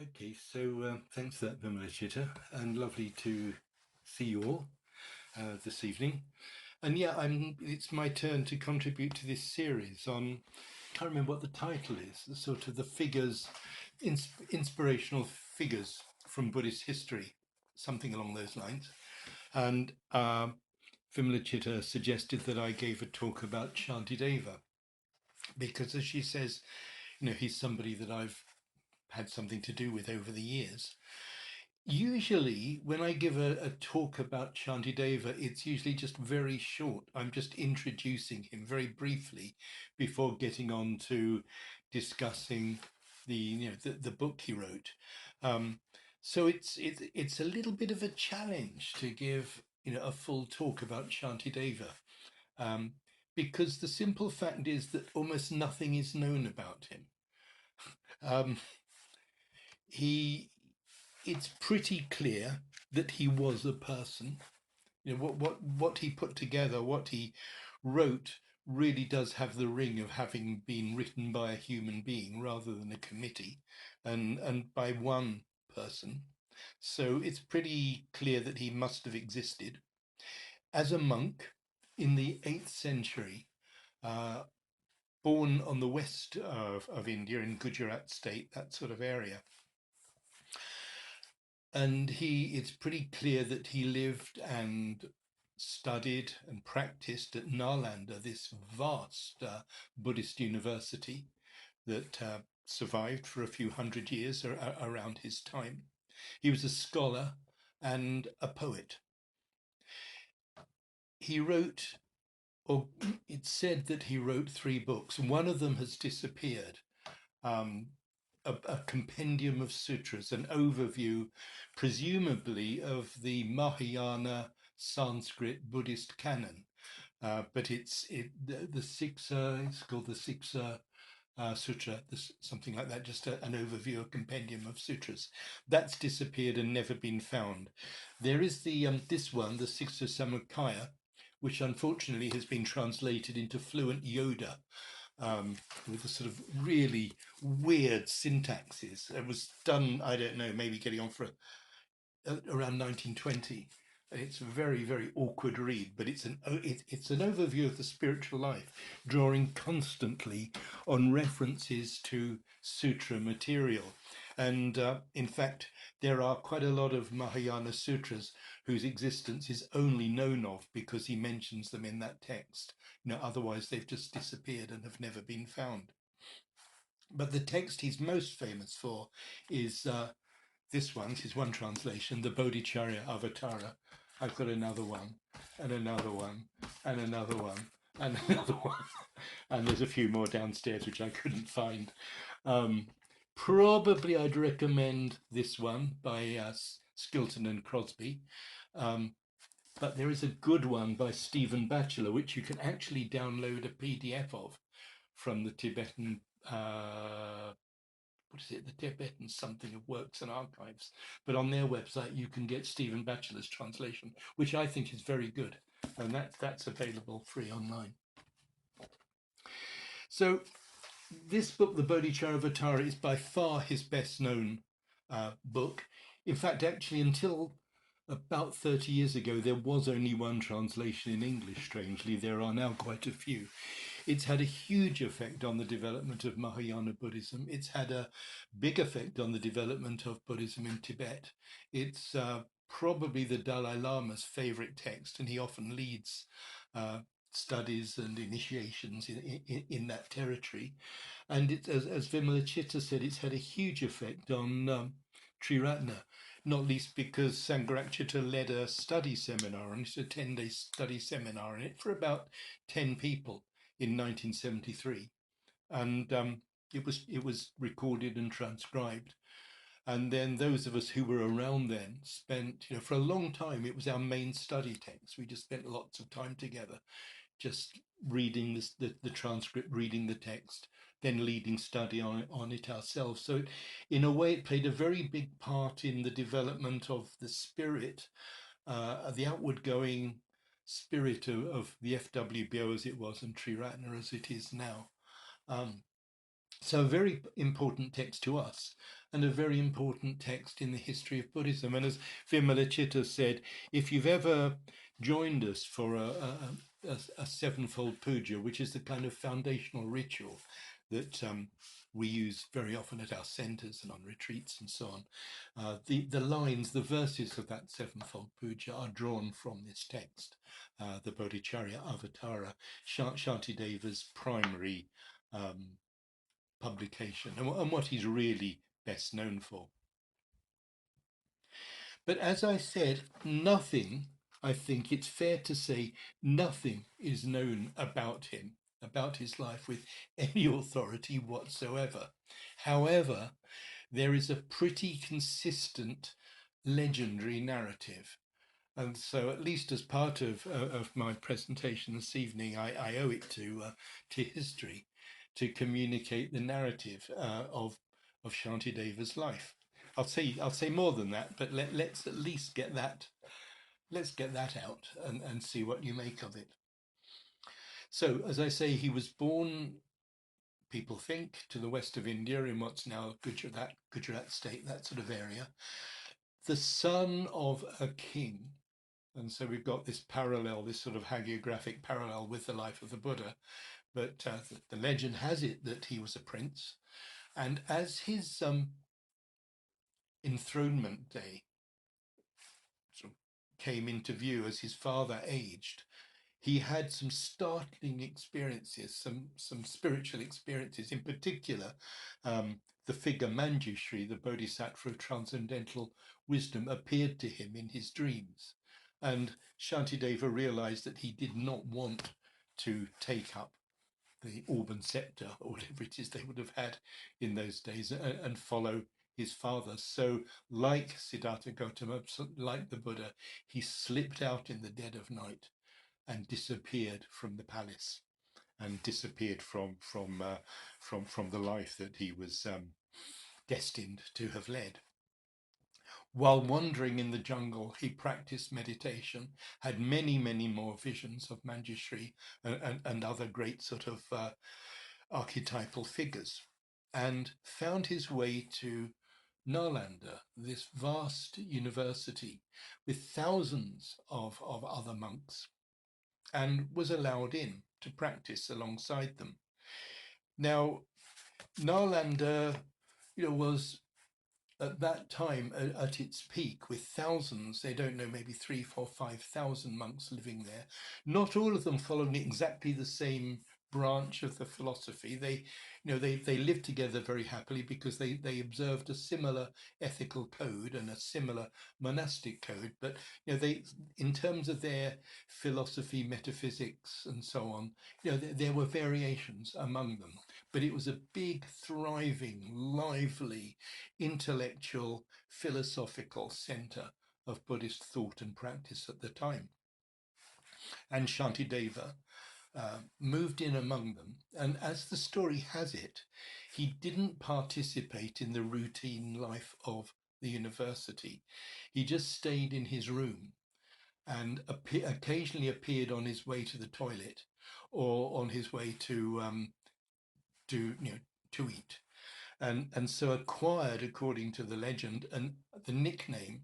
Okay, so thanks for that, Vimalachita, and lovely to see you all this evening. And yeah, it's my turn to contribute to this series on. Can't remember what the title is. The sort of the figures, inspirational figures from Buddhist history, something along those lines. And Vimalachita suggested that I gave a talk about Shantideva because, as she says, he's somebody that I've had something to do with over the years. Usually, when I give a talk about Shantideva, it's usually just very short. I'm just introducing him very briefly before getting on to discussing the book he wrote. Um, so it's a little bit of a challenge to give a full talk about Shantideva, um, because the simple fact is that almost nothing is known about him. Um, he it's pretty clear that he was a person. What he put together, what he wrote, really does have the ring of having been written by a human being rather than a committee, and by one person. So it's pretty clear that he must have existed as a monk in the 8th century, uh, born on the west of India in Gujarat state, that sort of area. And it's pretty clear that he lived and studied and practiced at Nalanda, this vast Buddhist university that survived for a few hundred years around his time. He was a scholar and a poet. He wrote, or it's said that he wrote 3 books. One of them has disappeared. Um, a compendium of sutras, an overview, presumably of the Mahayana Sanskrit Buddhist canon. But the Siksa, it's called the Siksa Sutra, something like that, just an overview, a compendium of sutras. That's disappeared and never been found. There is this one, the Siksa Samukaya, which unfortunately has been translated into fluent Yoda, with a sort of really weird syntaxes. It was done, I don't know, maybe getting on for around 1920. It's a very, very awkward read, but it's an overview of the spiritual life, drawing constantly on references to sutra material. And in fact, there are quite a lot of Mahayana sutras whose existence is only known of because he mentions them in that text. Otherwise they've just disappeared and have never been found. But the text he's most famous for is this one, this is one translation, the Bodhicaryavatara. I've got another one, and another one, and another one, and another one. And there's a few more downstairs which I couldn't find. Um, Probably I'd recommend this one by Skilton and Crosby. Um, but there is a good one by Stephen Batchelor, which you can actually download a PDF of from the Tibetan what is it, the Tibetan something of Works and Archives. But on their website, you can get Stephen Batchelor's translation, which I think is very good. And that's available free online. So this book, The Bodhicaryavatara, is by far his best known book. In fact, actually, until about 30 years ago, there was only one translation in English, strangely. There are now quite a few. It's had a huge effect on the development of Mahayana Buddhism. It's had a big effect on the development of Buddhism in Tibet. It's probably the Dalai Lama's favorite text, and he often leads studies and initiations in that territory. And as Vimalachita said, it's had a huge effect on Triratna, not least because Sangharakshita led a study seminar, and it's a 10-day study seminar in it for about 10 people in 1973. And it was recorded and transcribed. And then those of us who were around then spent, for a long time, it was our main study text. We just spent lots of time together, just reading the transcript, reading the text, then leading study on it ourselves. So in a way, it played a very big part in the development of the spirit, the outward going spirit of the FWBO as it was and Triratna as it is now. Um, So a very important text to us, and a very important text in the history of Buddhism. And as Vimalachita said, if you've ever joined us for a sevenfold puja, which is the kind of foundational ritual that we use very often at our centers and on retreats and so on, the lines, the verses of that sevenfold puja are drawn from this text, the Bodhicaryavatara, Shantideva's primary publication, and what he's really best known for. But as I said, nothing, I think it's fair to say, nothing is known about him, about his life, with any authority whatsoever. However, there is a pretty consistent legendary narrative. And so, at least as part of my presentation this evening, I owe it to history to communicate the narrative of Shantideva's life. I'll say more than that, but let's at least get that out and see what you make of it. So, as I say, he was born, people think, to the west of India in what's now Gujarat state, that sort of area, the son of a king. And so we've got this parallel, this sort of hagiographic parallel with the life of the Buddha. But the legend has it that he was a prince. And as his enthronement day sort of came into view, as his father aged, he had some startling experiences, some spiritual experiences. In particular, the figure Manjushri, the Bodhisattva of transcendental wisdom, appeared to him in his dreams. And Shantideva realized that he did not want to take up the Auburn scepter, or whatever it is they would have had in those days, and follow his father. So, like Siddhartha Gautama, like the Buddha, he slipped out in the dead of night and disappeared from the palace, and disappeared from the life that he was destined to have led. While wandering in the jungle, he practiced meditation, had many, many more visions of Manjushri and other great sort of archetypal figures, and found his way to Nalanda, this vast university with thousands of other monks, and was allowed in to practice alongside them. Now, Nalanda, was at that time at its peak with thousands, they don't know, maybe 3, 4, 5,000 monks living there. Not all of them following exactly the same branch of the philosophy. They lived together very happily because they observed a similar ethical code and a similar monastic code. But they, in terms of their philosophy, metaphysics, and so on, there were variations among them. But it was a big, thriving, lively, intellectual, philosophical center of Buddhist thought and practice at the time. And Shantideva moved in among them. And as the story has it, he didn't participate in the routine life of the university. He just stayed in his room and occasionally appeared on his way to the toilet or on his way to eat. And so acquired, according to the legend, the nickname,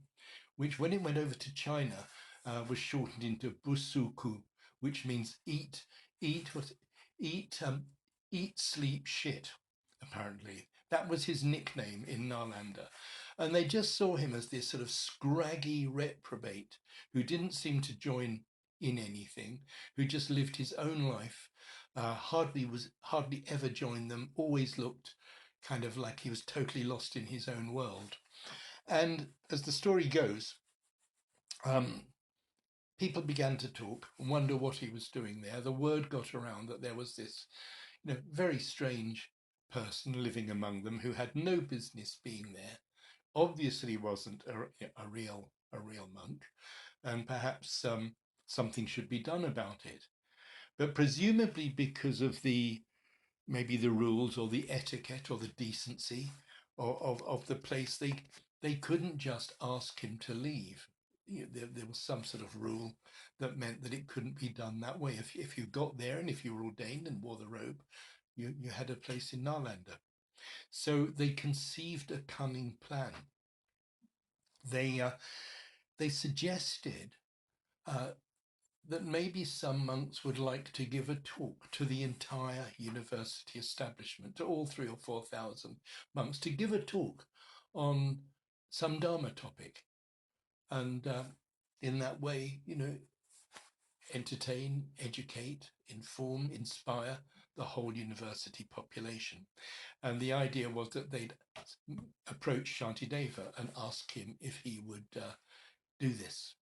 which when it went over to China was shortened into Busuku, which means eat, eat, sleep, shit. Apparently, that was his nickname in Nalanda, and they just saw him as this sort of scraggy reprobate who didn't seem to join in anything, who just lived his own life, hardly ever joined them, always looked kind of like he was totally lost in his own world. And as the story goes, people began to talk and wonder what he was doing there. The word got around that there was this, very strange person living among them who had no business being there. Obviously, wasn't a real monk, and perhaps something should be done about it. But presumably, because of maybe the rules or the etiquette or the decency of the place, they couldn't just ask him to leave. There was some sort of rule that meant that it couldn't be done that way. If you got there and if you were ordained and wore the robe, you had a place in Nalanda. So they conceived a cunning plan. They they suggested uh, that maybe some monks would like to give a talk to the entire university establishment, to all 3 or 4 thousand monks, to give a talk on some Dharma topic, and in that way, entertain, educate, inform, inspire the whole university population. And the idea was that they'd approach Shantideva and ask him if he would do this.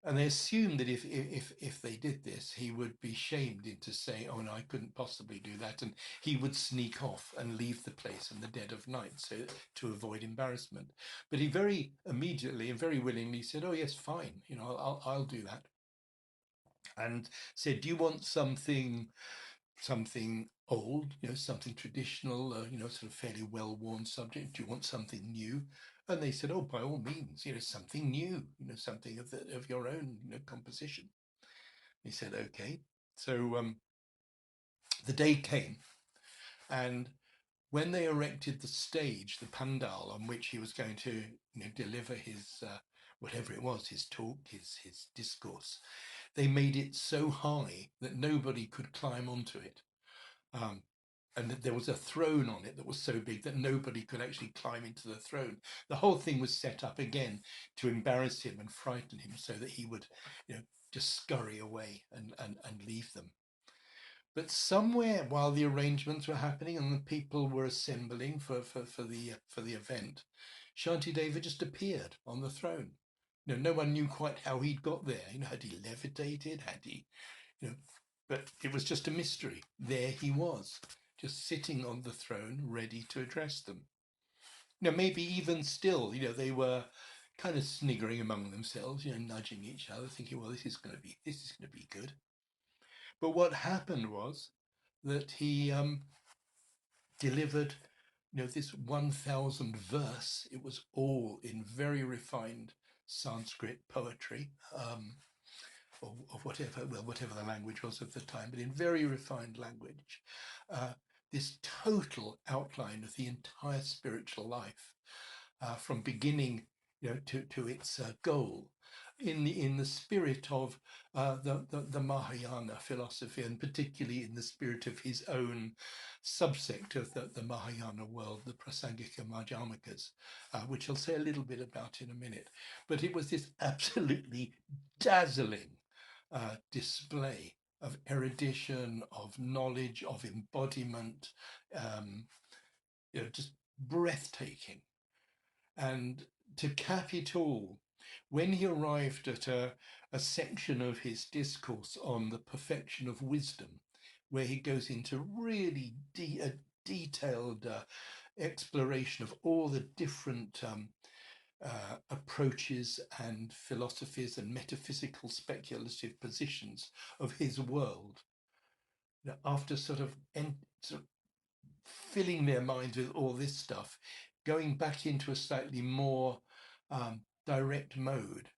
And they assumed that if they did this, he would be shamed into saying, "Oh no, I couldn't possibly do that," and he would sneak off and leave the place in the dead of night, so to avoid embarrassment. But he very immediately and very willingly said, "Oh yes, fine, I'll do that," and said, "Do you want something old, something traditional, sort of fairly well-worn subject? Do you want something new?" And they said, "Oh, by all means, something new, something of your own, composition." He said, "Okay." So the day came, and when they erected the stage, the pandal on which he was going to, deliver his whatever it was, his talk, his discourse, they made it so high that nobody could climb onto it. Um, and there was a throne on it that was so big that nobody could actually climb into the throne. The whole thing was set up again to embarrass him and frighten him, so that he would, just scurry away and leave them. But somewhere while the arrangements were happening and the people were assembling for the event, Shantideva just appeared on the throne. No one knew quite how he'd got there. Had he levitated? Had he, you know, but it was just a mystery. There he was, just sitting on the throne, ready to address them. Maybe even still, they were kind of sniggering among themselves, nudging each other, thinking, "Well, this is going to be good." But what happened was that he delivered, this 1,000 verse. It was all in very refined Sanskrit poetry. Or whatever the language was of the time, but in very refined language, uh, this total outline of the entire spiritual life, from beginning, to its goal, in the spirit of the Mahayana philosophy, and particularly in the spirit of his own subsect of the Mahayana world, the Prasangika Madhyamikas, which I'll say a little bit about in a minute. But it was this absolutely dazzling display of erudition, of knowledge, of embodiment, just breathtaking. And to cap it all, when he arrived at a section of his discourse on the perfection of wisdom, where he goes into really a detailed exploration of all the different approaches and philosophies and metaphysical speculative positions of his world, after sort of filling their minds with all this stuff, going back into a slightly more direct mode,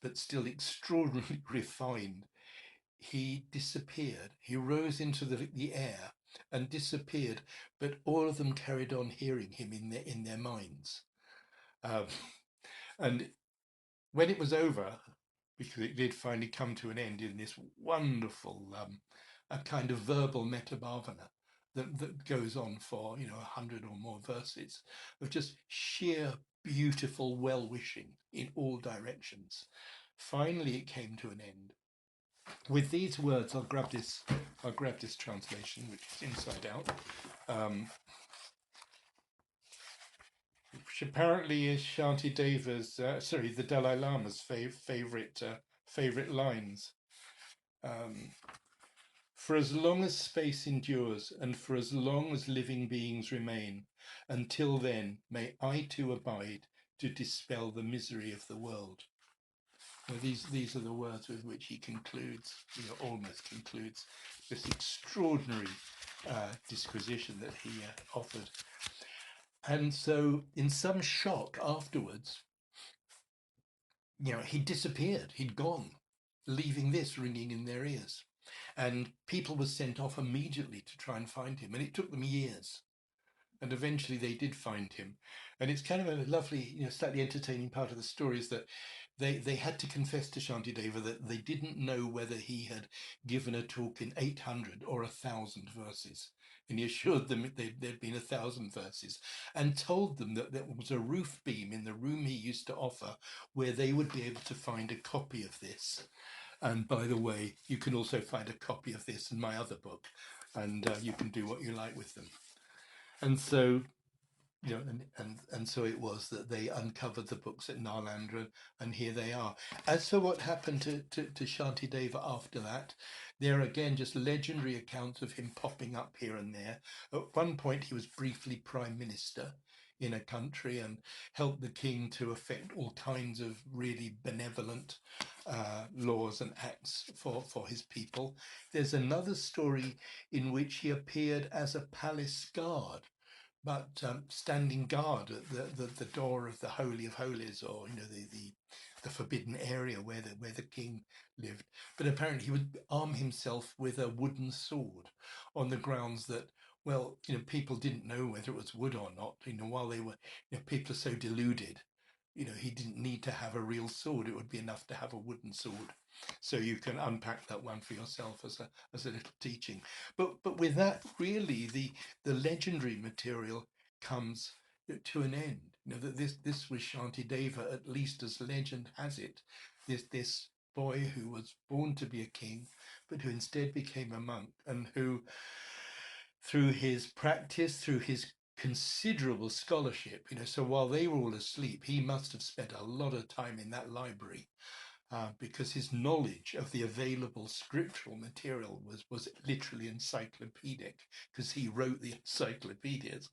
but still extraordinarily refined, he disappeared. He rose into the air and disappeared, but all of them carried on hearing him in their minds. And when it was over, because it did finally come to an end in this wonderful a kind of verbal metabhavana that goes on for 100 or more verses of just sheer beautiful well-wishing in all directions. Finally, it came to an end. With these words, I'll grab this translation, which is inside out. Which apparently is Shantideva's, the Dalai Lama's favorite lines. For as long as space endures, and for as long as living beings remain, until then may I too abide to dispel the misery of the world. Now, these are the words with which he concludes, almost concludes this extraordinary disquisition that he offered. And so, in some shock afterwards, he disappeared. He'd gone, leaving this ringing in their ears. And people were sent off immediately to try and find him. And it took them years. And eventually they did find him. And it's kind of a lovely, slightly entertaining part of the story is that they had to confess to Shantideva that they didn't know whether he had given a talk in 800 or 1,000 verses. And he assured them there'd been 1,000 verses and told them that there was a roof beam in the room he used to offer where they would be able to find a copy of this. And by the way, you can also find a copy of this in my other book, and you can do what you like with them. And so, and so it was that they uncovered the books at Nalanda, and here they are. As for what happened to Shantideva after that, there are again just legendary accounts of him popping up here and there. At one point, he was briefly prime minister in a country and helped the king to effect all kinds of really benevolent laws and acts for his people. There's another story in which he appeared as a palace guard, but standing guard at the door of the Holy of Holies, or the forbidden area where the king lived. But apparently he would arm himself with a wooden sword on the grounds that, well, people didn't know whether it was wood or not. While they were, people are so deluded. He didn't need to have a real sword. It would be enough to have a wooden sword. So you can unpack that one for yourself as a little teaching. But with that, really, the legendary material comes to an end. That this was Shantideva, at least as legend has it. This boy who was born to be a king, but who instead became a monk, and who, through his practice, through his considerable scholarship, so while they were all asleep, he must have spent a lot of time in that library, because his knowledge of the available scriptural material was literally encyclopedic, because he wrote the encyclopedias,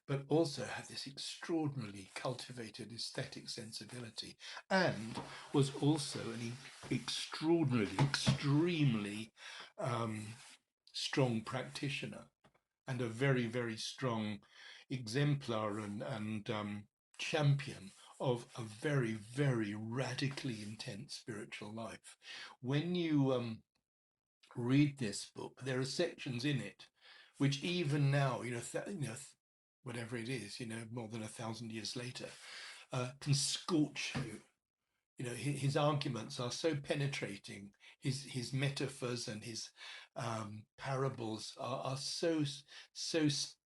but also had this extraordinarily cultivated aesthetic sensibility, and was also an extremely strong practitioner, and a very, very strong exemplar and champion of a very, very radically intense spiritual life. When you read this book, there are sections in it which even now, whatever it is, more than 1,000 years later, can scorch you. His arguments are so penetrating. His metaphors and his parables are so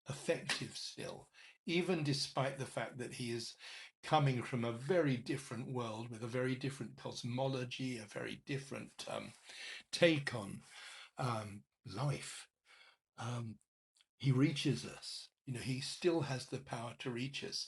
effective still, even despite the fact that he is coming from a very different world with a very different cosmology, a very different take on life. He reaches us. He still has the power to reach us.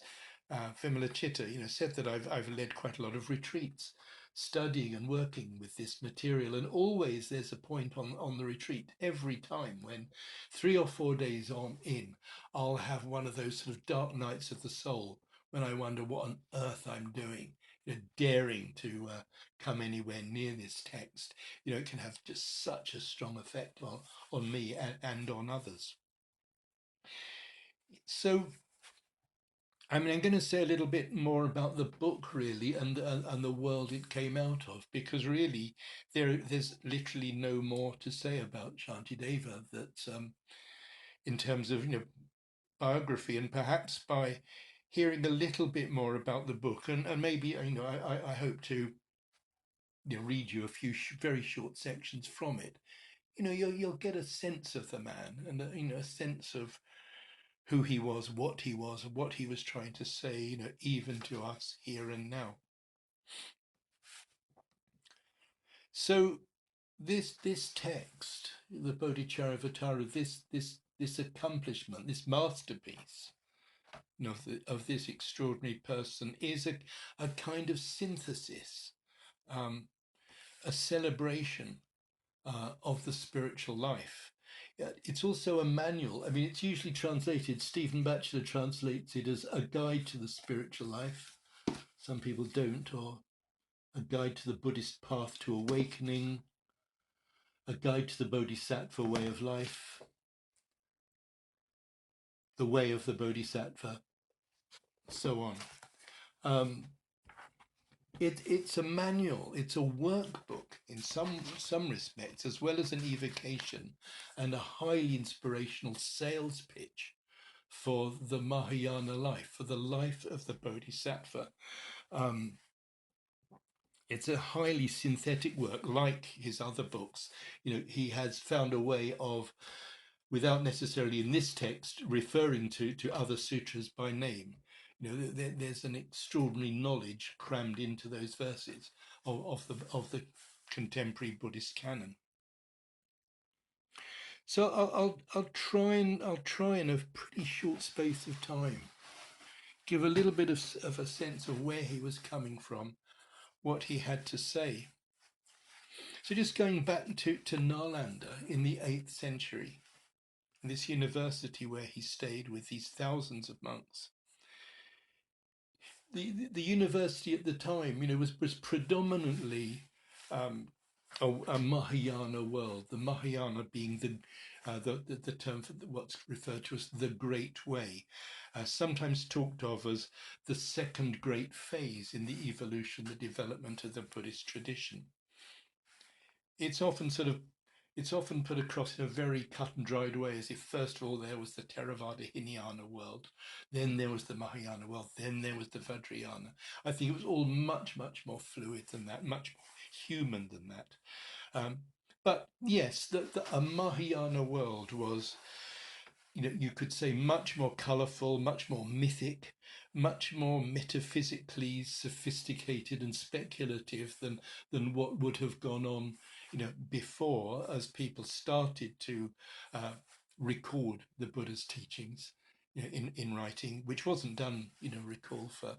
Vimala Chitta, said that I've led quite a lot of retreats, studying and working with this material, and always there's a point on the retreat every time when 3 or 4 days in, I'll have one of those sort of dark nights of the soul when I wonder what on earth I'm doing, daring to come anywhere near this text. It can have just such a strong effect on me and on others. So, I'm going to say a little bit more about the book, really, and the world it came out of, because really there's literally no more to say about Shantideva that, in terms of biography, and perhaps by hearing a little bit more about the book, and maybe I hope to read you a few very short sections from it. You'll get a sense of the man, and a sense of who he was, what he was trying to say, even to us here and now. So this text, the Bodhicaryavatara, this accomplishment, this masterpiece of this extraordinary person, is a kind of synthesis, a celebration of the spiritual life. It's also a manual. I mean, it's usually translated, Stephen Batchelor translates it as a guide to the spiritual life. Some people don't, or a guide to the Buddhist path to awakening, a guide to the Bodhisattva way of life, the way of the Bodhisattva, so on. It's a manual, it's a workbook in some respects, as well as an evocation and a highly inspirational sales pitch for the Mahayana life, for the life of the Bodhisattva. Um, it's a highly synthetic work, like his other books. He has found a way of, without necessarily in this text referring to other sutras by name, there's an extraordinary knowledge crammed into those verses of the contemporary Buddhist canon. So I'll try in a pretty short space of time give a little bit of a sense of where he was coming from, what he had to say. So just going back to Nalanda in the 8th century, this university where he stayed with these thousands of monks. The university at the time, was predominantly a Mahayana world. The Mahayana being the term for what's referred to as the Great Way, sometimes talked of as the second great phase in the evolution, the development of the Buddhist tradition. It's often put across in a very cut and dried way, as if first of all there was the Theravada Hinayana world, then there was the Mahayana world, then there was the Vajrayana. I think it was all much, much more fluid than that, much more human than that. But yes, a Mahayana world was, you could say, much more colourful, much more mythic, much more metaphysically sophisticated and speculative than what would have gone on, before, as people started to record the Buddha's teachings, in writing, which wasn't done, recall, for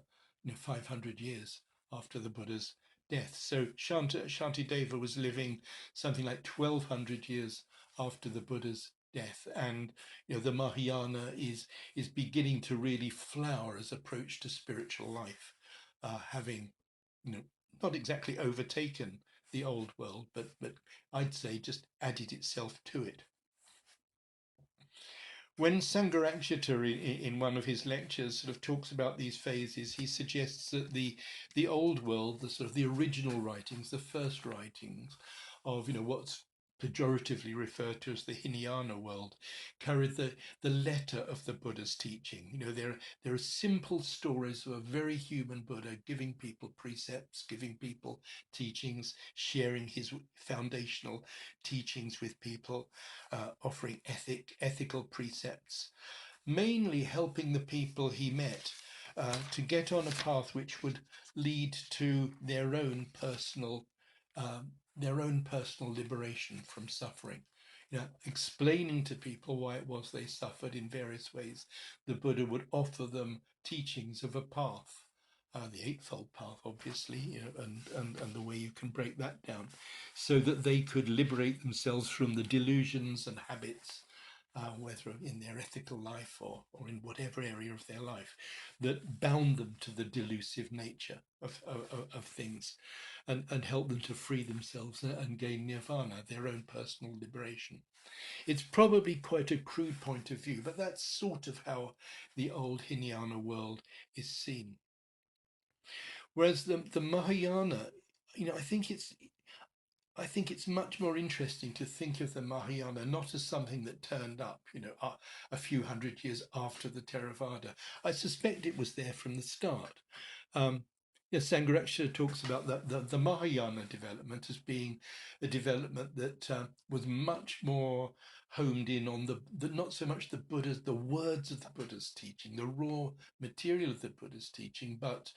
500 years after the Buddha's death. So Shantideva was living something like 1200 years after the Buddha's death, and the Mahayana is beginning to really flower as approach to spiritual life, having not exactly overtaken the old world, but I'd say just added itself to it. When Sangharakshita in one of his lectures sort of talks about these phases, he suggests that the old world, the sort of the original writings, the first writings of what's pejoratively referred to as the Hinayana world, carried the letter of the Buddha's teaching. There are simple stories of a very human Buddha giving people precepts, giving people teachings, sharing his foundational teachings with people, offering ethical precepts, mainly helping the people he met to get on a path which would lead to their own personal liberation from suffering. Explaining to people why it was they suffered in various ways. The Buddha would offer them teachings of a path, the Eightfold Path, obviously, and the way you can break that down, so that they could liberate themselves from the delusions and habits, whether in their ethical life or in whatever area of their life, that bound them to the delusive nature of things, and help them to free themselves and gain nirvana, their own personal liberation. It's probably quite a crude point of view, but that's sort of how the old Hinayana world is seen. Whereas the Mahayana, I think it's much more interesting to think of the Mahayana not as something that turned up, a few hundred years after the Theravada. I suspect it was there from the start. Sangharakshita talks about the Mahayana development as being a development that was much more honed in on the not so much the words of the Buddha's teaching, the raw material of the Buddha's teaching, but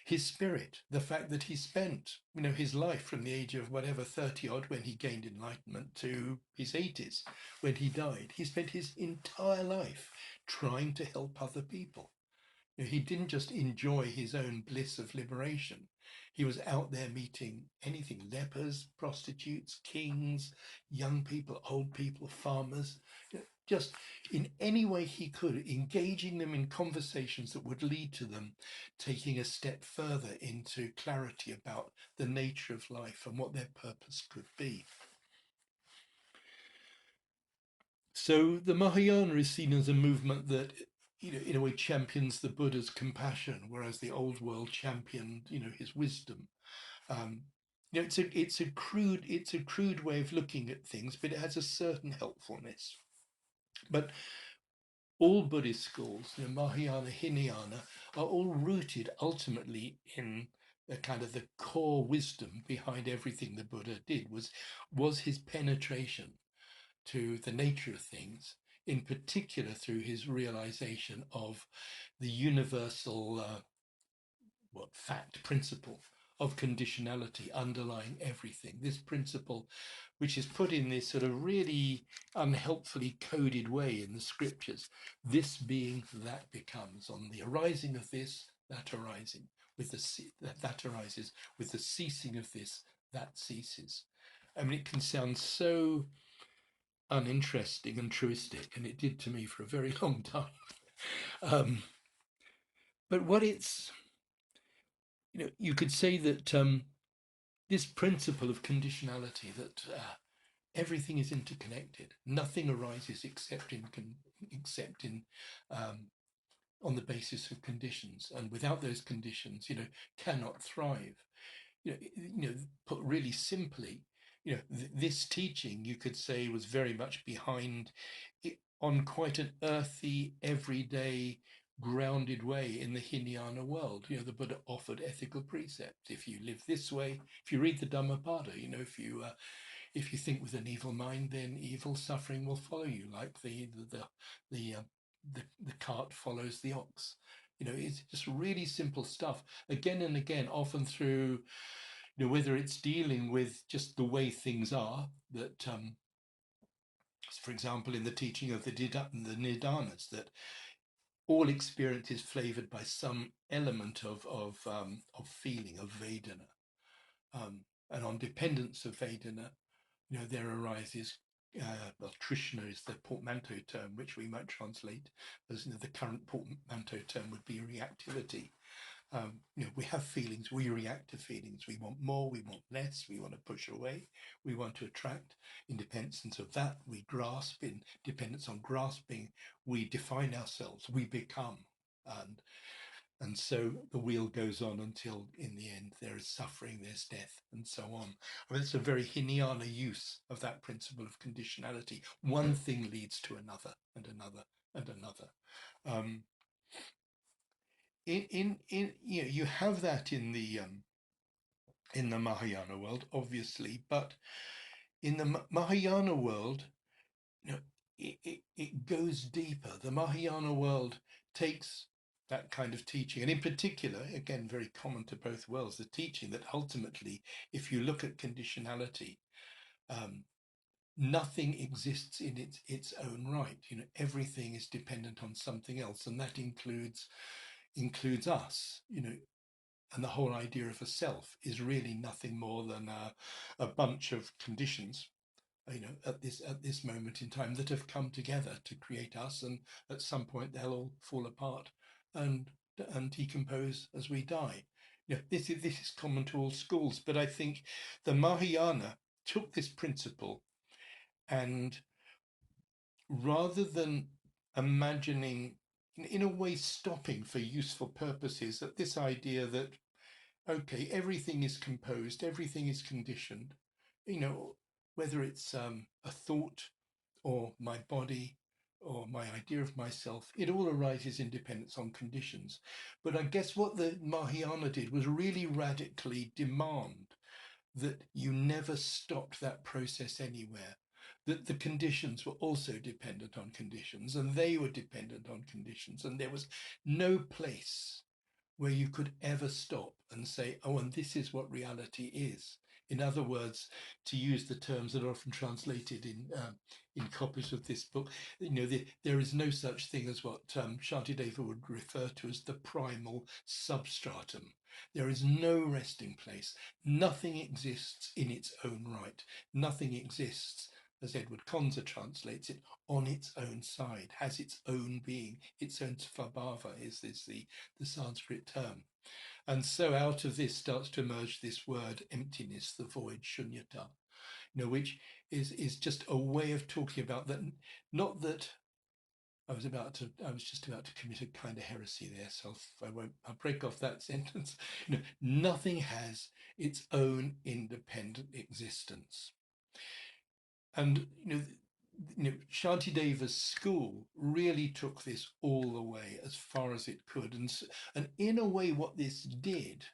his spirit, the fact that he spent, his life from the age of whatever 30 odd when he gained enlightenment to his 80s when he died. He spent his entire life trying to help other people. He didn't just enjoy his own bliss of liberation. He was out there meeting anything: lepers, prostitutes, kings, young people, old people, farmers, just in any way he could, engaging them in conversations that would lead to them taking a step further into clarity about the nature of life and what their purpose could be. So the Mahayana is seen as a movement that, in a way champions the Buddha's compassion, whereas the old world championed, his wisdom. Um, it's a crude way of looking at things, but it has a certain helpfulness. But all Buddhist schools, Mahayana, Hinayana, are all rooted ultimately in a kind of the core wisdom behind everything the Buddha did was his penetration to the nature of things, in particular through his realization of the universal fact principle of conditionality underlying everything. This principle, which is put in this sort of really unhelpfully coded way in the scriptures, this being that becomes, on the arising of this, that arising, with that arises, with the ceasing of this, that ceases. I mean, it can sound so uninteresting and truistic, and it did to me for a very long time. Um, but what it's, you could say that this principle of conditionality, that everything is interconnected, nothing arises except in on the basis of conditions, and without those conditions, cannot thrive. Put really simply, this teaching, you could say, was very much behind it on quite an earthy, everyday, grounded way in the Hinayana world. The Buddha offered ethical precepts. If you live this way, if you read the Dhammapada, if you think with an evil mind, then evil suffering will follow you, like the cart follows the ox. It's just really simple stuff. Again and again, often through, whether it's dealing with just the way things are, that, for example, in the teaching of the Nidanas, that all experience is flavored by some element of feeling, of Vedana. And on dependence of Vedana, there arises, Trishna is the portmanteau term, which we might translate as, the current portmanteau term would be reactivity. We have feelings, we react to feelings. We want more, we want less, we want to push away, we want to attract. In dependence of that, we grasp. In dependence on grasping, we define ourselves, we become. And so the wheel goes on until in the end there is suffering, there's death, and so on. I mean, it's a very Hinayana use of that principle of conditionality. One thing leads to another and another and another. You have that in the Mahayana world, obviously, but in the Mahayana world, it goes deeper. The Mahayana world takes that kind of teaching, and in particular, again, very common to both worlds, the teaching that ultimately, if you look at conditionality, nothing exists in its own right. Everything is dependent on something else, and that includes us. And the whole idea of a self is really nothing more than a bunch of conditions, at this moment in time, that have come together to create us, and at some point they'll all fall apart and decompose as we die. This is common to all schools, but I think the Mahayana took this principle, and rather than imagining, in a way, stopping for useful purposes at this idea that, okay, everything is composed, everything is conditioned, whether it's a thought or my body or my idea of myself, it all arises in dependence on conditions. But I guess what the Mahayana did was really radically demand that you never stopped that process anywhere, that the conditions were also dependent on conditions, and they were dependent on conditions, and there was no place where you could ever stop and say, oh, and this is what reality is. In other words, to use the terms that are often translated in copies of this book, there is no such thing as what Shantideva would refer to as the primal substratum. There is no resting place. Nothing exists in its own right. Nothing exists, as Edward Conzer translates it, on its own side, has its own being, its own svabhava is the Sanskrit term. And so out of this starts to emerge this word emptiness, the void, shunyata, which is just a way of talking about that. Not that I was just about to commit a kind of heresy there, so I'll break off that sentence. Nothing has its own independent existence. And Shantideva's school really took this all the way as far as it could, and in a way, what this did,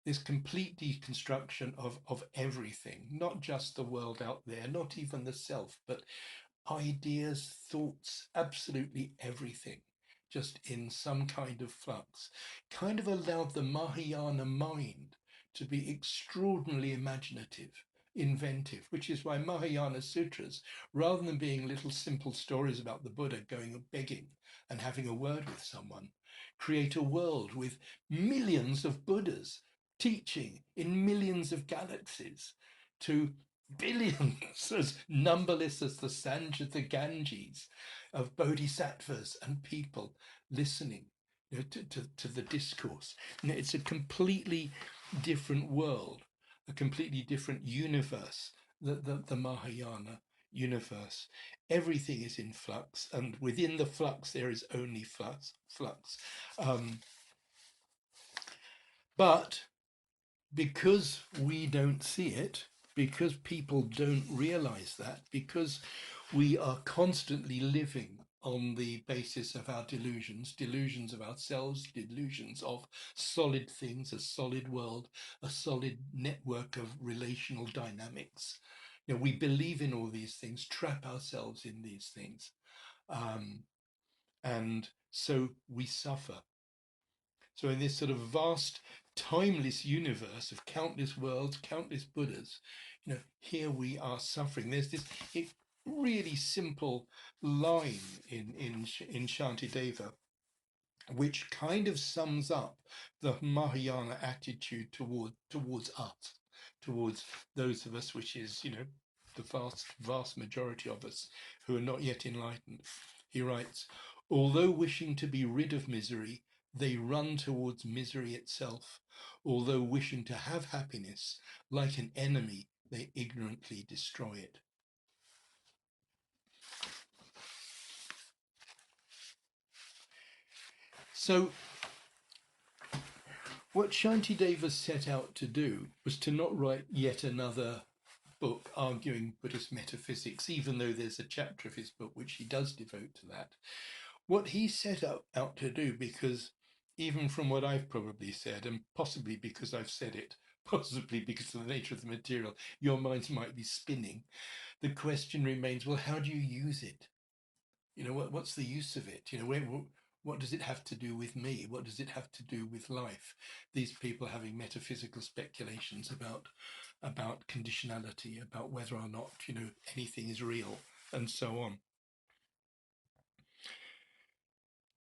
this complete deconstruction of everything, not just the world out there, not even the self, but ideas, thoughts, absolutely everything, just in some kind of flux, kind of allowed the Mahayana mind to be extraordinarily imaginative, inventive, which is why Mahayana sutras, rather than being little simple stories about the Buddha going begging and having a word with someone, create a world with millions of Buddhas teaching in millions of galaxies to billions, as numberless as the sands of the Ganges, of bodhisattvas and people listening, to the discourse. It's a completely different world, a completely different universe, the Mahayana universe. Everything is in flux, and within the flux there is only flux. Um, but because we don't see it, because people don't realize that, because we are constantly living on the basis of our delusions of ourselves, delusions of solid things, a solid world, a solid network of relational dynamics. We believe in all these things, trap ourselves in these things. Um, and so we suffer. So in this sort of vast, timeless universe of countless worlds, countless Buddhas, here we are suffering. There's this really simple line in Shantideva, which kind of sums up the Mahayana attitude towards us, towards those of us, which is, the vast majority of us who are not yet enlightened. He writes, although wishing to be rid of misery, they run towards misery itself. Although wishing to have happiness, like an enemy, they ignorantly destroy it. So what Shantideva set out to do was to not write yet another book arguing Buddhist metaphysics, even though there's a chapter of his book which he does devote to that. What he set out to do, because even from what I've probably said, and possibly because I've said it, possibly because of the nature of the material, your minds might be spinning. The question remains, well, how do you use it? What's the use of it? What does it have to do with me? What does it have to do with life? These people having metaphysical speculations about conditionality, about whether or not anything is real, and so on.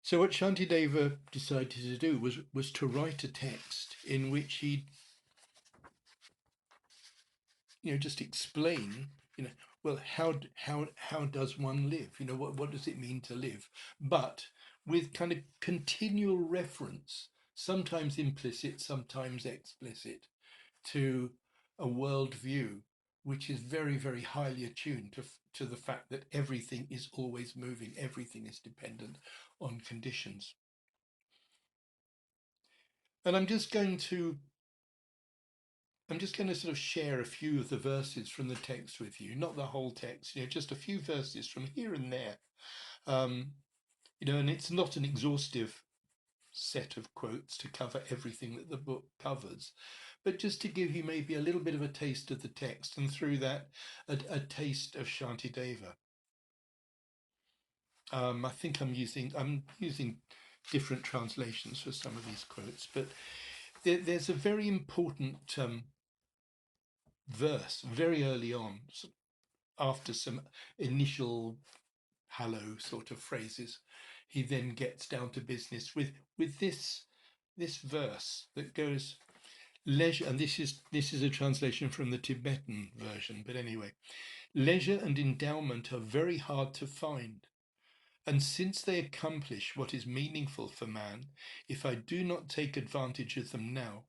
So what Shantideva decided to do was to write a text in which he just explain, well, how does one live? What does it mean to live? But with kind of continual reference, sometimes implicit, sometimes explicit, to a worldview which is very, very highly attuned to the fact that everything is always moving, everything is dependent on conditions. And I'm just going to sort of share a few of the verses from the text with you, not the whole text, just a few verses from here and there. And it's not an exhaustive set of quotes to cover everything that the book covers, but just to give you maybe a little bit of a taste of the text, and through that, a taste of Shantideva. I think I'm using different translations for some of these quotes, but there's a very important verse very early on, after some initial hello sort of phrases. He then gets down to business with this verse that goes, leisure, and this is a translation from the Tibetan version, but anyway, leisure and endowment are very hard to find. And since they accomplish what is meaningful for man, if I do not take advantage of them now,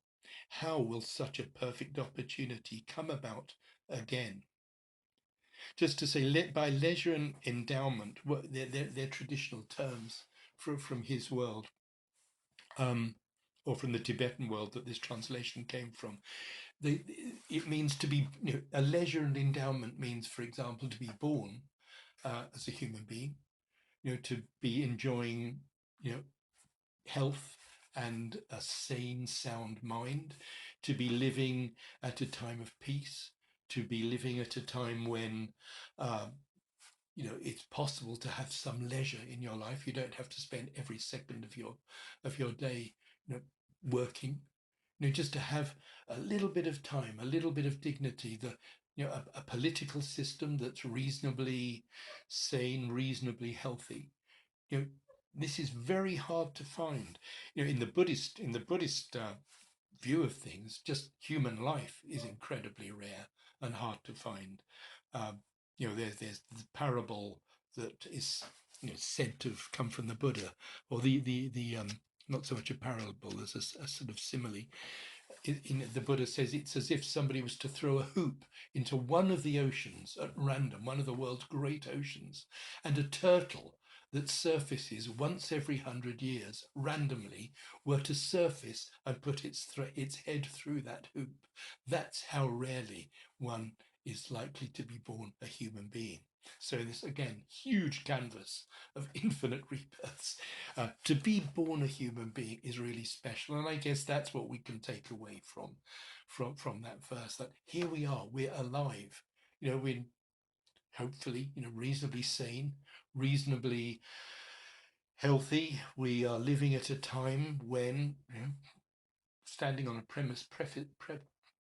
how will such a perfect opportunity come about again? Just to say, by leisure and endowment, they're traditional terms from his world, or from the Tibetan world that this translation came from. It means to be, a leisure and endowment means, for example, to be born, as a human being, to be enjoying, health and a sane, sound mind, to be living at a time of peace, to be living at a time when, uh, it's possible to have some leisure in your life. You don't have to spend every second of your day, working. Just to have a little bit of time, a little bit of dignity. A political system that's reasonably sane, reasonably healthy. you know this is very hard to find. In the Buddhist view of things, just human life is incredibly rare and hard to find. There's the parable that is said to have come from the Buddha, or the not so much a parable as a sort of simile. The Buddha says it's as if somebody was to throw a hoop into one of the oceans at random, one of the world's great oceans, and a turtle that surfaces once every 100 years randomly were to surface and put its head through that hoop. That's how rarely one is likely to be born a human being. So this, again, huge canvas of infinite rebirths. To be born a human being is really special, and I guess that's what we can take away from that verse. That here we are, we're alive. We're hopefully reasonably sane, reasonably healthy. We are living at a time when, standing on a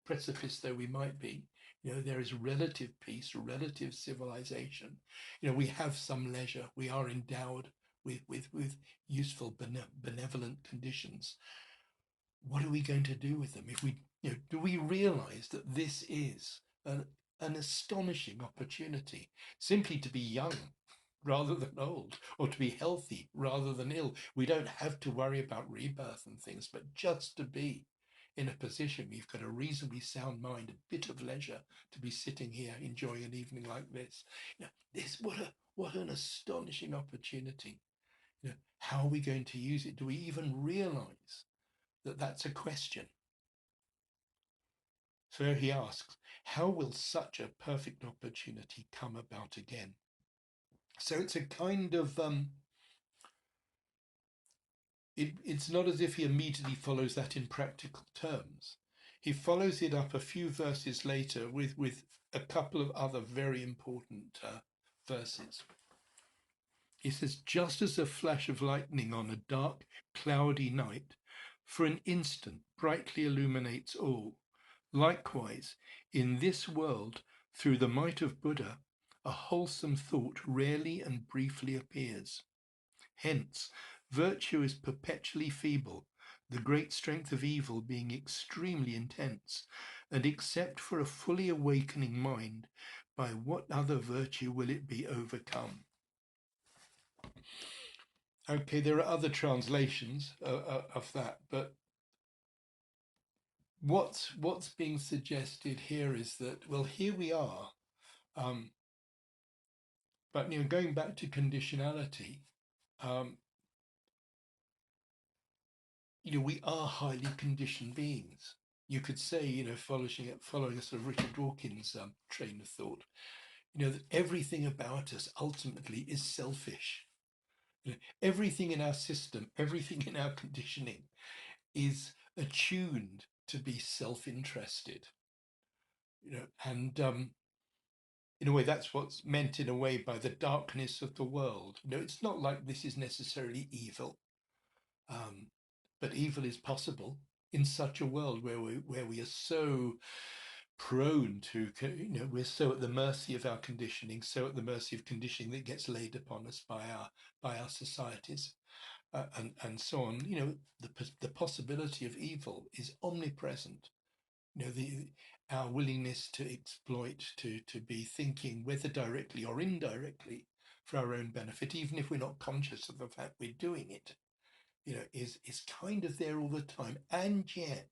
precipice though we might be, there is relative peace, relative civilization. We have some leisure. We are endowed with useful, benevolent conditions. What are we going to do with them? If we, do we realize that this is an astonishing opportunity simply to be young rather than old, or to be healthy rather than ill? We don't have to worry about rebirth and things, but just to be in a position where you've got a reasonably sound mind, a bit of leisure to be sitting here enjoying an evening like this. What an astonishing opportunity. How are we going to use it? Do we even realize that that's a question? So he asks, how will such a perfect opportunity come about again? So it's a kind of it's not as if he immediately follows that in practical terms. He follows it up a few verses later with a couple of other very important verses. He says, just as a flash of lightning on a dark, cloudy night, for an instant brightly illuminates all, likewise, in this world, through the might of Buddha, a wholesome thought rarely and briefly appears. Hence, virtue is perpetually feeble, the great strength of evil being extremely intense, and except for a fully awakening mind, by what other virtue will it be overcome? Okay, there are other translations of that, but what's being suggested here is that, well, here we are, but going back to conditionality, we are highly conditioned beings. You could say, following a sort of Richard Dawkins train of thought, that everything about us ultimately is selfish. Everything in our system, everything in our conditioning is attuned to be self-interested. And in a way, that's what's meant in a way by the darkness of the world. It's not like this is necessarily evil, but evil is possible in such a world where we are so prone to, we're so at the mercy of our conditioning, so at the mercy of conditioning that gets laid upon us by our societies, and so on. The possibility of evil is omnipresent. Our willingness to exploit, to be thinking, whether directly or indirectly, for our own benefit, even if we're not conscious of the fact we're doing it, is kind of there all the time. And yet,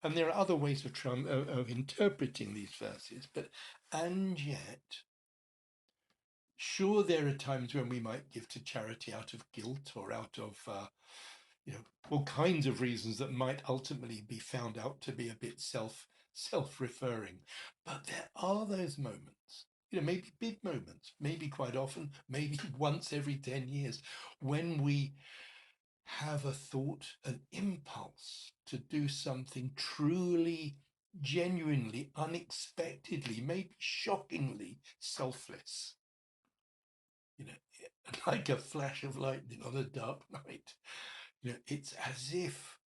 and there are other ways of interpreting these verses, but and yet, sure, there are times when we might give to charity out of guilt or out of all kinds of reasons that might ultimately be found out to be a bit self-referring. But there are those moments, maybe big moments, maybe quite often, maybe once every 10 years, when we have a thought, an impulse to do something truly, genuinely, unexpectedly, maybe shockingly selfless, you know, like a flash of lightning on a dark night. It's as if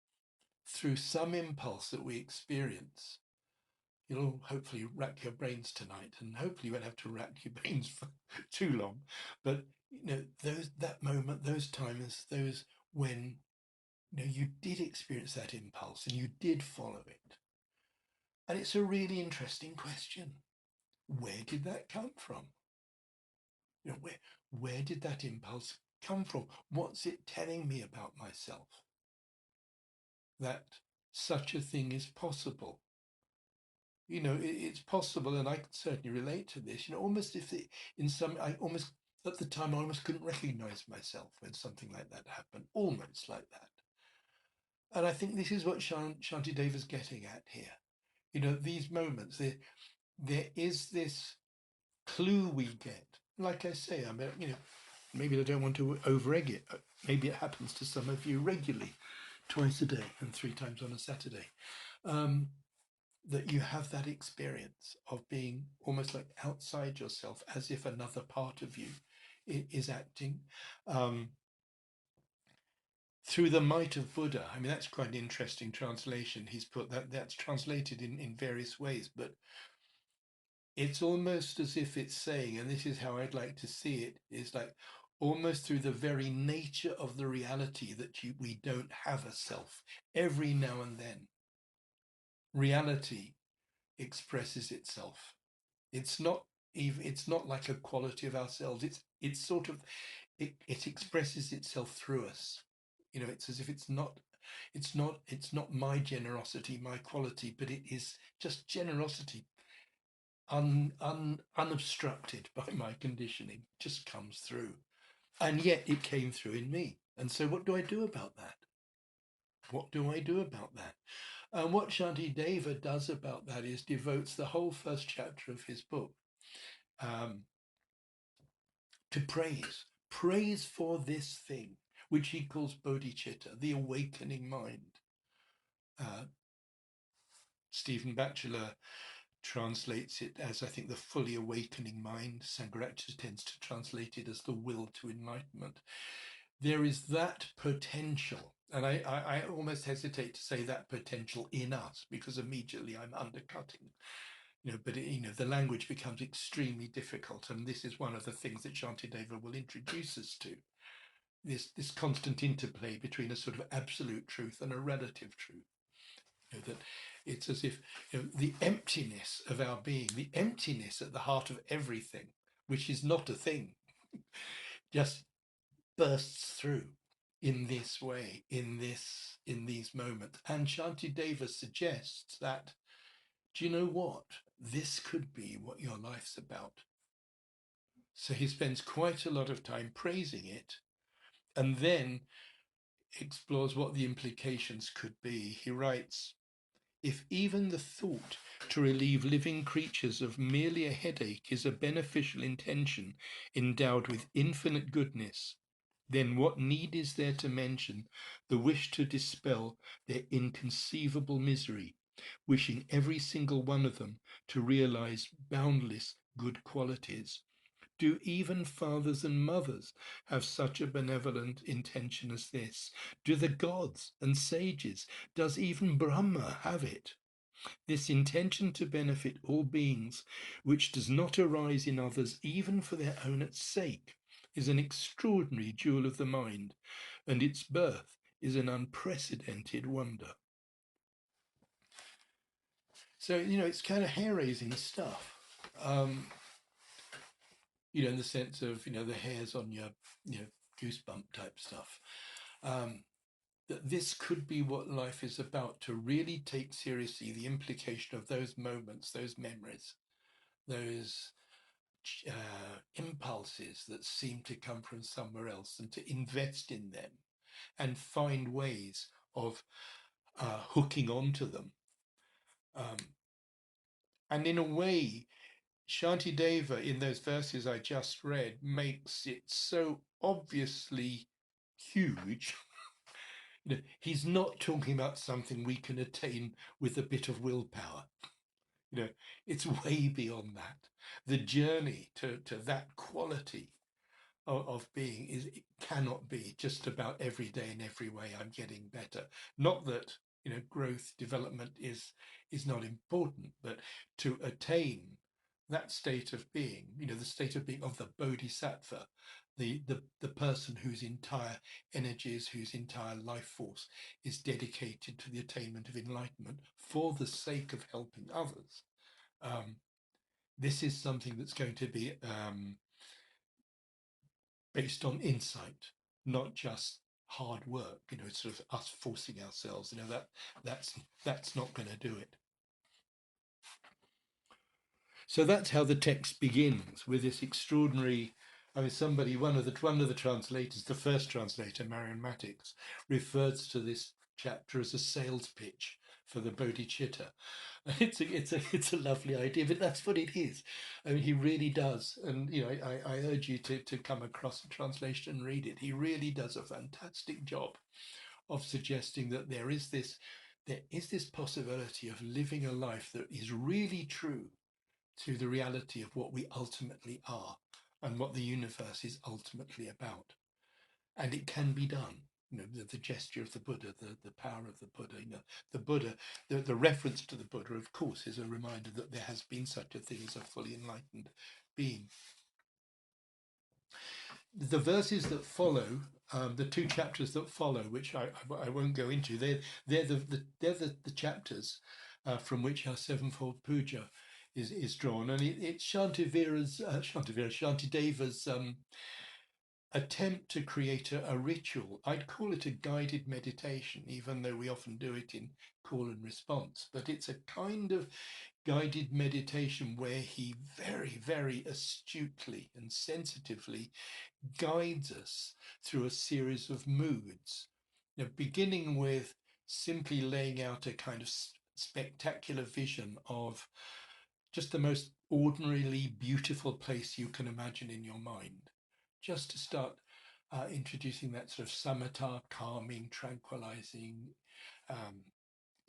through some impulse that we experience, you'll hopefully rack your brains tonight, and hopefully you won't have to rack your brains for too long. But that moment, those times, those when you did experience that impulse and you did follow it. And it's a really interesting question. Where did that come from? Where did that impulse come from? What's it telling me about myself? That such a thing is possible. It's possible, and I can certainly relate to this. Almost if it, in some, I almost at the time I almost couldn't recognize myself when something like that happened, almost like that. And I think this is what Shantideva's getting at here. These moments, there is this clue we get. Like I say, I mean, maybe I don't want to over-egg it. Maybe it happens to some of you regularly, twice a day and 3 times on a Saturday. That you have that experience of being almost like outside yourself, as if another part of you is acting. Through the might of Buddha. I mean, that's quite an interesting translation. He's put that's translated in various ways, but it's almost as if it's saying, and this is how I'd like to see it, is like almost through the very nature of the reality that we don't have a self. Every now and then, reality expresses itself. It's not even, it's not like a quality of ourselves. It's sort of, it expresses itself through us. It's as if it's not my generosity, my quality, but it is just generosity, unobstructed by my conditioning, just comes through. And yet it came through in me. And so what do I do about that? What do I do about that? And what Shantideva does about that is devotes the whole first chapter of his book to praise for this thing, which he calls bodhicitta, the awakening mind. Stephen Batchelor translates it as, I think, the fully awakening mind. Sangharakshita tends to translate it as the will to enlightenment. There is that potential, and I almost hesitate to say that potential in us, because immediately I'm undercutting. But the language becomes extremely difficult, and this is one of the things that Shantideva will introduce us to. This constant interplay between a sort of absolute truth and a relative truth. That it's as if the emptiness of our being, the emptiness at the heart of everything, which is not a thing, just bursts through in this way, in these moments. And Shantideva suggests that, do you know what? This could be what your life's about. So he spends quite a lot of time praising it, and then explores what the implications could be. He writes, if even the thought to relieve living creatures of merely a headache is a beneficial intention endowed with infinite goodness, then what need is there to mention the wish to dispel their inconceivable misery, wishing every single one of them to realize boundless good qualities? Do even fathers and mothers have such a benevolent intention as this? Do the gods and sages, does even Brahma have it? This intention to benefit all beings, which does not arise in others even for their own sake, is an extraordinary jewel of the mind, and its birth is an unprecedented wonder. So, it's kind of hair-raising stuff. In the sense of, the hairs on your, goosebump type stuff. That this could be what life is about, to really take seriously the implication of those moments, those memories, those impulses that seem to come from somewhere else, and to invest in them and find ways of hooking onto them. And in a way, Shantideva, in those verses I just read, makes it so obviously huge. He's not talking about something we can attain with a bit of willpower. You know, it's way beyond that. The journey to that quality of being is, it cannot be just about every day in every way I'm getting better. Not that, growth development is not important, but to attain that state of being, the state of being of the bodhisattva, the person whose entire energies, whose entire life force is dedicated to the attainment of enlightenment for the sake of helping others. This is something that's going to be based on insight, not just hard work. It's sort of us forcing ourselves. That's not going to do it. So that's how the text begins, with this extraordinary. I mean, one of the translators, the first translator, Marion Mattix, refers to this chapter as a sales pitch for the bodhicitta. It's a lovely idea, but that's what it is. I mean, he really does, and I urge you to come across a translation and read it. He really does a fantastic job of suggesting that there is this possibility of living a life that is really true to the reality of what we ultimately are and what the universe is ultimately about. And it can be done. The gesture of the Buddha, the power of the Buddha, the Buddha, the reference to the Buddha, of course, is a reminder that there has been such a thing as a fully enlightened being. The verses that follow, the two chapters that follow, which I won't go into, they're the chapters from which our sevenfold puja is drawn, and it's Shantideva's attempt to create a ritual. I'd call it a guided meditation, even though we often do it in call and response. But it's a kind of guided meditation where he very, very astutely and sensitively guides us through a series of moods. Beginning with simply laying out a kind of spectacular vision of just the most ordinarily beautiful place you can imagine in your mind, just to start introducing that sort of samatha, calming, tranquilizing, um,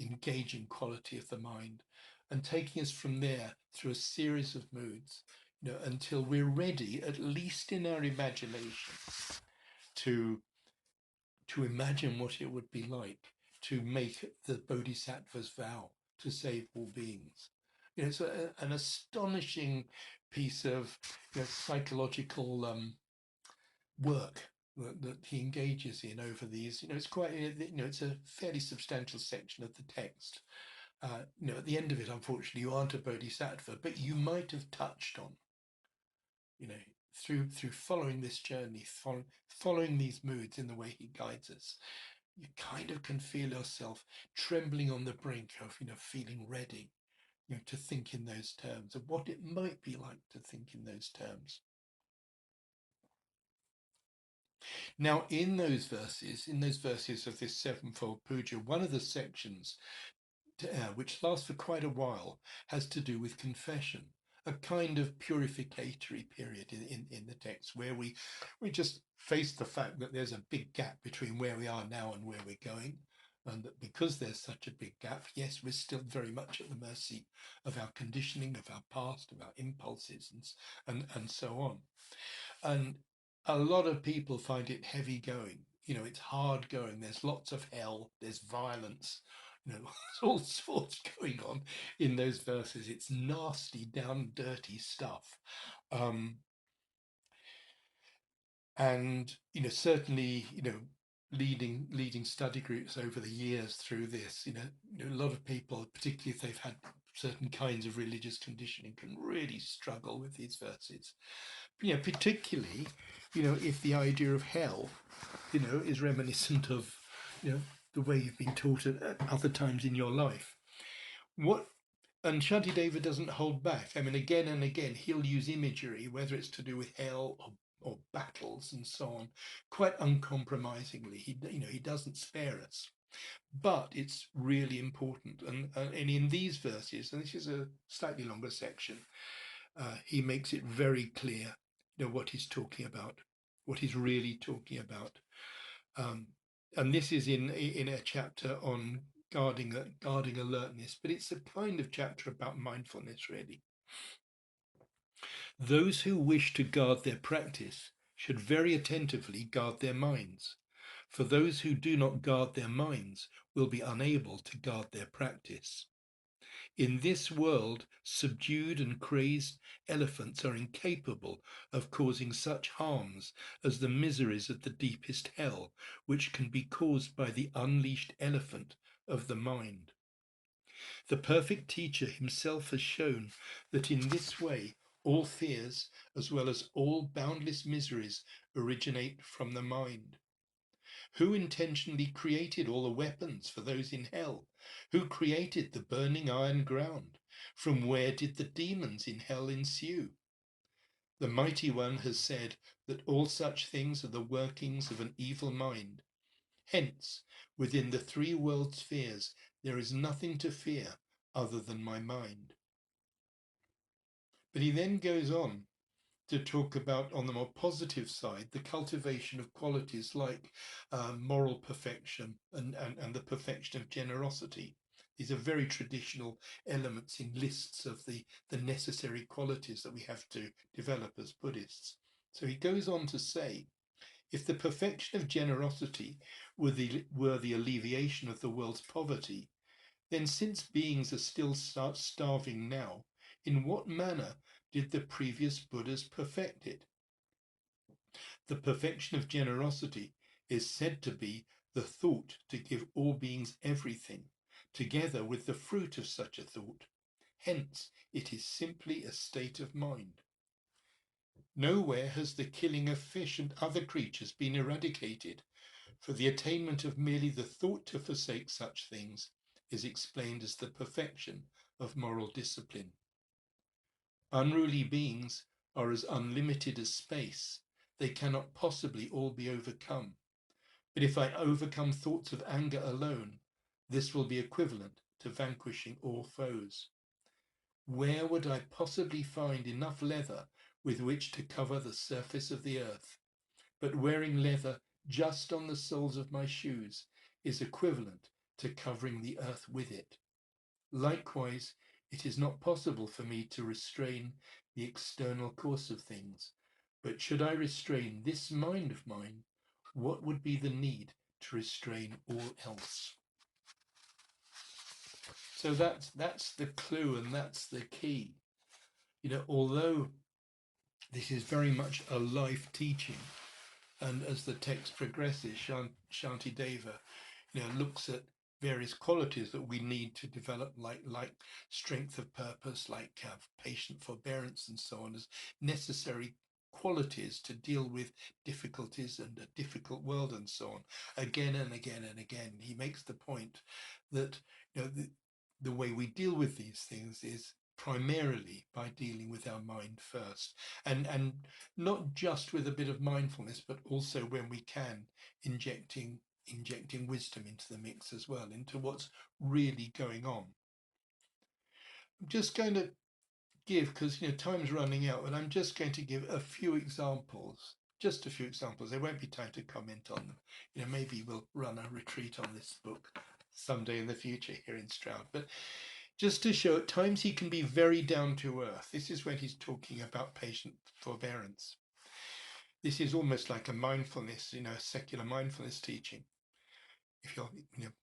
engaging quality of the mind, and taking us from there through a series of moods, until we're ready, at least in our imagination, to imagine what it would be like to make the Bodhisattva's vow to save all beings. It's an astonishing piece of psychological work that he engages in over these. It's quite, it's a fairly substantial section of the text. At the end of it, unfortunately, you aren't a bodhisattva, but you might have touched on, through following this journey, following these moods in the way he guides us, you kind of can feel yourself trembling on the brink of, feeling ready, to think in those terms of what it might be like to think in those terms. Now, in those verses of this sevenfold puja, one of the sections, which lasts for quite a while, has to do with confession, a kind of purificatory period in the text where we just face the fact that there's a big gap between where we are now and where we're going. And that because there's such a big gap, yes, we're still very much at the mercy of our conditioning, of our past, of our impulses, and so on. And a lot of people find it heavy going. It's hard going. There's lots of hell. There's violence. There's all sorts going on in those verses. It's nasty, down, dirty stuff. And certainly, leading study groups over the years through this, a lot of people, particularly if they've had certain kinds of religious conditioning, can really struggle with these verses. Particularly, if the idea of hell, is reminiscent of, the way you've been taught at other times in your life. And Shantideva doesn't hold back. I mean, again and again, he'll use imagery, whether it's to do with hell or battles and so on, quite uncompromisingly. He doesn't spare us. But it's really important. And in these verses, and this is a slightly longer section, he makes it very clear, what he's talking about, what he's really talking about. And this is in a chapter on guarding alertness, but it's a kind of chapter about mindfulness, really. Those who wish to guard their practice should very attentively guard their minds, for those who do not guard their minds will be unable to guard their practice. In this world, subdued and crazed elephants are incapable of causing such harms as the miseries of the deepest hell, which can be caused by the unleashed elephant of the mind. The perfect teacher himself has shown that in this way all fears, as well as all boundless miseries, originate from the mind. Who intentionally created all the weapons for those in hell? Who created the burning iron ground? From where did the demons in hell ensue? The Mighty One has said that all such things are the workings of an evil mind. Hence, within the three world spheres, there is nothing to fear other than my mind. But he then goes on to talk about, on the more positive side, the cultivation of qualities like moral perfection and the perfection of generosity. These are very traditional elements in lists of the necessary qualities that we have to develop as Buddhists. So he goes on to say, if the perfection of generosity were the alleviation of the world's poverty, then since beings are still starving now, in what manner did the previous Buddhas perfect it? The perfection of generosity is said to be the thought to give all beings everything, together with the fruit of such a thought. Hence, it is simply a state of mind. Nowhere has the killing of fish and other creatures been eradicated, for the attainment of merely the thought to forsake such things is explained as the perfection of moral discipline. Unruly beings are as unlimited as space. They cannot possibly all be overcome. But if I overcome thoughts of anger alone, this will be equivalent to vanquishing all foes. Where would I possibly find enough leather with which to cover the surface of the earth? But wearing leather just on the soles of my shoes is equivalent to covering the earth with it. Likewise, it is not possible for me to restrain the external course of things. But should I restrain this mind of mine, what would be the need to restrain all else? So that's the clue, and that's the key. Although this is very much a life teaching, and as the text progresses, Shantideva, looks at various qualities that we need to develop, like strength of purpose, like patient forbearance, and so on, as necessary qualities to deal with difficulties and a difficult world, and so on. Again and again and again, he makes the point that the way we deal with these things is primarily by dealing with our mind first, and not just with a bit of mindfulness, but also, when we can, injecting wisdom into the mix as well, into what's really going on. I'm just going to give, because time's running out, and I'm just going to give a few examples, just a few examples. There won't be time to comment on them. Maybe we'll run a retreat on this book someday in the future here in Stroud, but just to show at times he can be very down to earth. This is when he's talking about patient forbearance. This is almost like a mindfulness, a secular mindfulness teaching, if you'll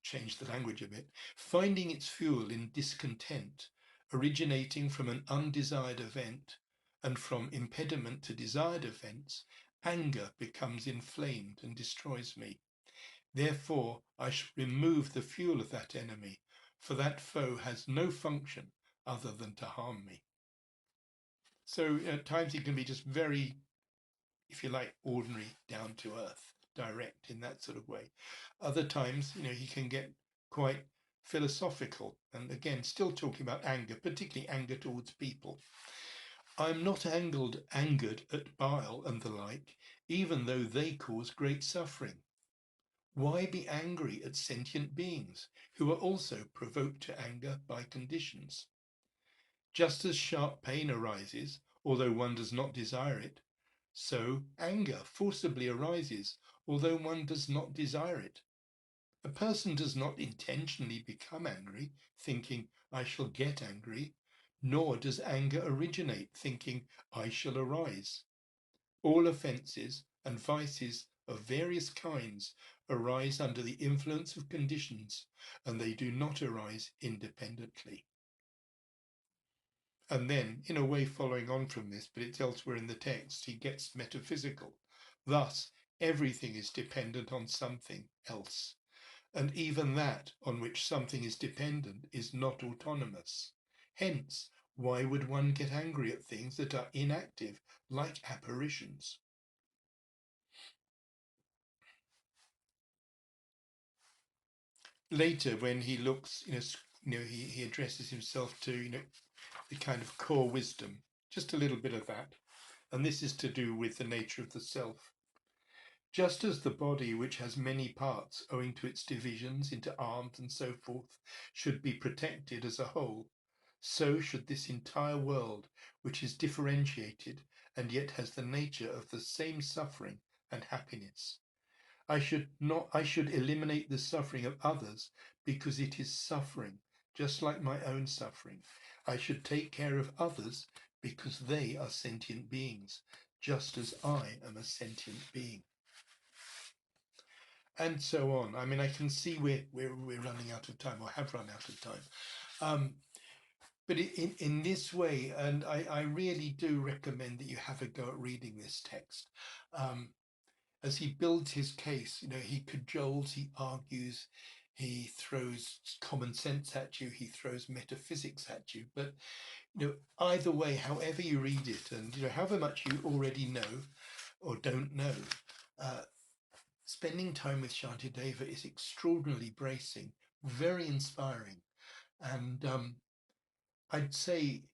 change the language a bit. Finding its fuel in discontent, originating from an undesired event, and from impediment to desired events, anger becomes inflamed and destroys me. Therefore, I should remove the fuel of that enemy, for that foe has no function other than to harm me. So at times it can be just very, if you like, ordinary, down to earth, direct in that sort of way. Other times, he can get quite philosophical, and again, still talking about anger, particularly anger towards people. I'm not angered at bile and the like, even though they cause great suffering. Why be angry at sentient beings who are also provoked to anger by conditions? Just as sharp pain arises, although one does not desire it, so anger forcibly arises, although one does not desire it. A person does not intentionally become angry, thinking, I shall get angry, nor does anger originate, thinking, I shall arise. All offences and vices of various kinds arise under the influence of conditions, and they do not arise independently. And then, in a way following on from this, but it's elsewhere in the text, he gets metaphysical. Thus, everything is dependent on something else. And even that on which something is dependent is not autonomous. Hence, why would one get angry at things that are inactive, like apparitions? Later, when he looks, he addresses himself to, the kind of core wisdom, just a little bit of that. And this is to do with the nature of the self. Just as the body, which has many parts owing to its divisions into arms and so forth, should be protected as a whole, so should this entire world, which is differentiated and yet has the nature of the same suffering and happiness. I should eliminate the suffering of others because it is suffering, just like my own suffering. I should take care of others because they are sentient beings, just as I am a sentient being. And so on. I mean, I can see we're running out of time, or have run out of time. But in this way, and I really do recommend that you have a go at reading this text. As he builds his case, he cajoles, he argues, he throws common sense at you, he throws metaphysics at you. But either way, however you read it, and however much you already know or don't know, spending time with Shantideva is extraordinarily bracing, very inspiring, and I'd say,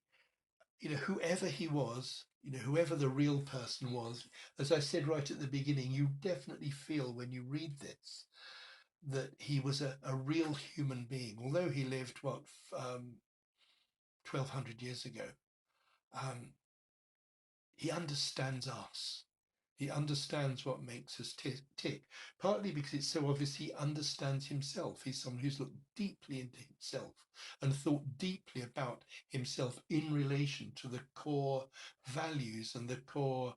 whoever he was, whoever the real person was, as I said right at the beginning, you definitely feel when you read this that he was a real human being, although he lived 1200 years ago. Um, he understands us. He understands what makes us tick, partly because it's so obvious he understands himself. He's someone who's looked deeply into himself and thought deeply about himself in relation to the core values and the core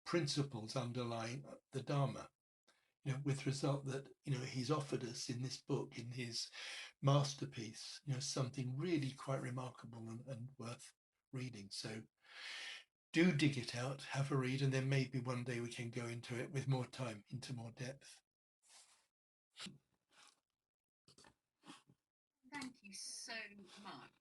principles underlying the Dharma. With the result that, he's offered us in this book, in his masterpiece, something really quite remarkable and worth reading. So do dig it out, have a read, and then maybe one day we can go into it with more time, into more depth. Thank you so much.